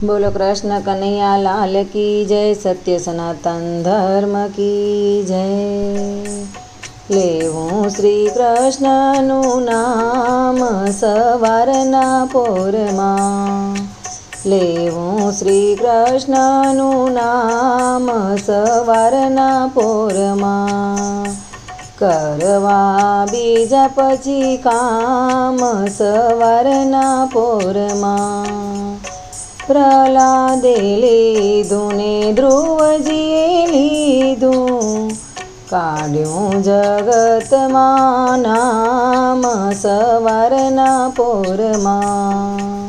बोलो कृष्ण कन्हैया लाल की जय। सत्य सनातन धर्म की जय। लेवूं श्री कृष्णनु नाम सवारना पोરમાં। लेवूं श्री कृष्णनु नाम सवारना पोરમાં। કરવા બીજા પછી કામ સવારના પોરમાં। પ્રહલાદે લીધું ને ધ્રુવજીએ લીધું, કાઢ્યું જગતમાં નામ સવારના પોરમાં।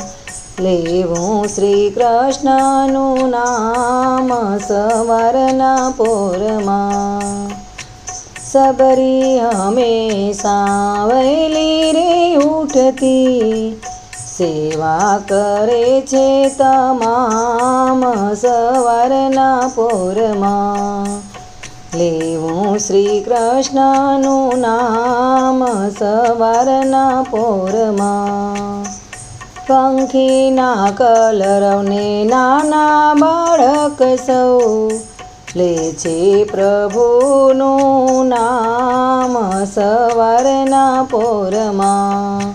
લેવું શ્રી કૃષ્ણનું નામ સવારના પોરમાં। सबरी हमेशा वहेली रे उठती, सेवा करे छे तमाम सवारना पोરમાં। लेवूं श्री कृष्णનું नाम सवारना पोરમાં। પંખીના કલરવને નાના બાળક સૌ, લે છે પ્રભુનું નામ સવારના પોરમાં।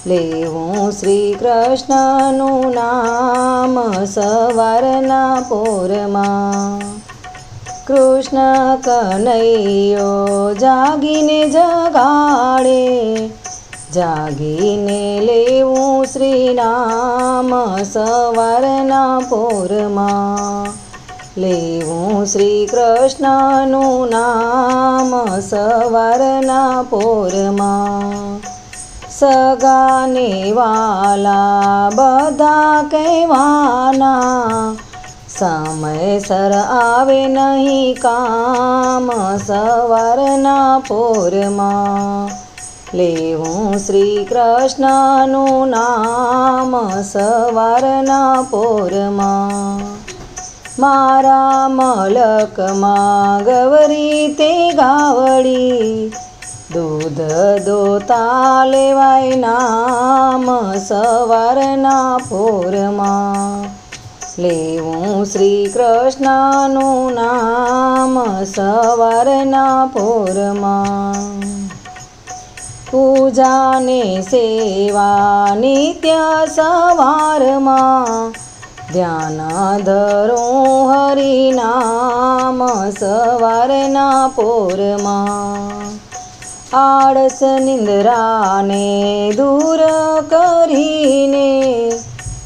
લેવું શ્રી કૃષ્ણનું નામ સવારના પોરમાં। કૃષ્ણ કનૈયો જાગીને જગાડે, જાગીને લેવું શ્રી નામ સવારના પોરમાં। લેવું શ્રી કૃષ્ણનું નામ સવારના પોરમાં। સગાને વાલા બધા કહેવાના, સમયસર આવે નહીં કામ સવારના પોરમાં। લેવું શ્રી કૃષ્ણનું નામ સવારના પોરમાં। મારા મલકમાં ગવરી તે ગાવડી, દૂધ દોતા લેવાય નામ સવારના પોરમાં। લેવું શ્રી કૃષ્ણનું નામ સવારના પોરમાં। પૂજાને સેવા નિત્ય સવારમાં, ધ્યાન ધરું હરિનામ સવારના પોરમાં। આળસ નિંદ્રાને દૂર કરીને,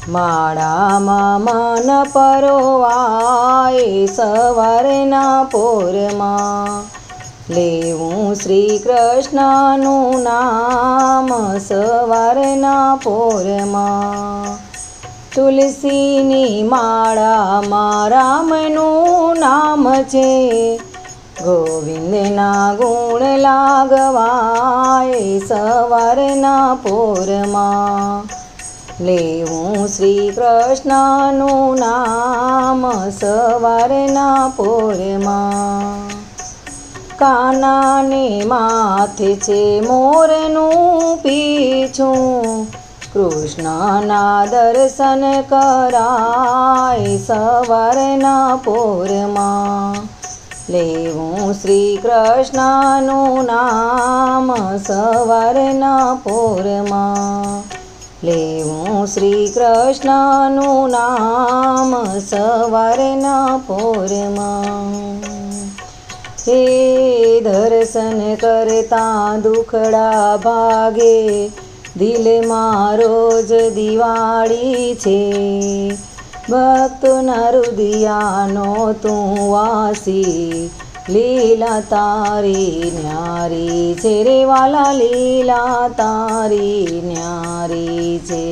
માળામાં મન પરોવાય સવારના પોરમાં। લેવું શ્રી કૃષ્ણનું નામ સવારના પોરમાં। તુલસીની માળામાં રામનું નામ છે, ગોવિંદના ગુણ લાગવાય સવારના પોરમાં। લેવું શ્રી કૃષ્ણનું નામ સવારના પોરમાં। કાનાને માથે છે મોરનું પીછું, કૃષ્ણના દર્શન કરાય સવારના પોરમાં। લેવું શ્રી કૃષ્ણનું નામ સવારના પોરમાં। લેવું શ્રી કૃષ્ણનું નામ સવારના પોરમાં। હે દર્શન કરતા દુખડા ભાગે, દિલમાં રોજ દિવાળી છે, ભક્તોના હૃદયાનો તું વાસી, લીલા તારી ન્યારી છે રે વાલા, લીલા તારી ન્યારી છે।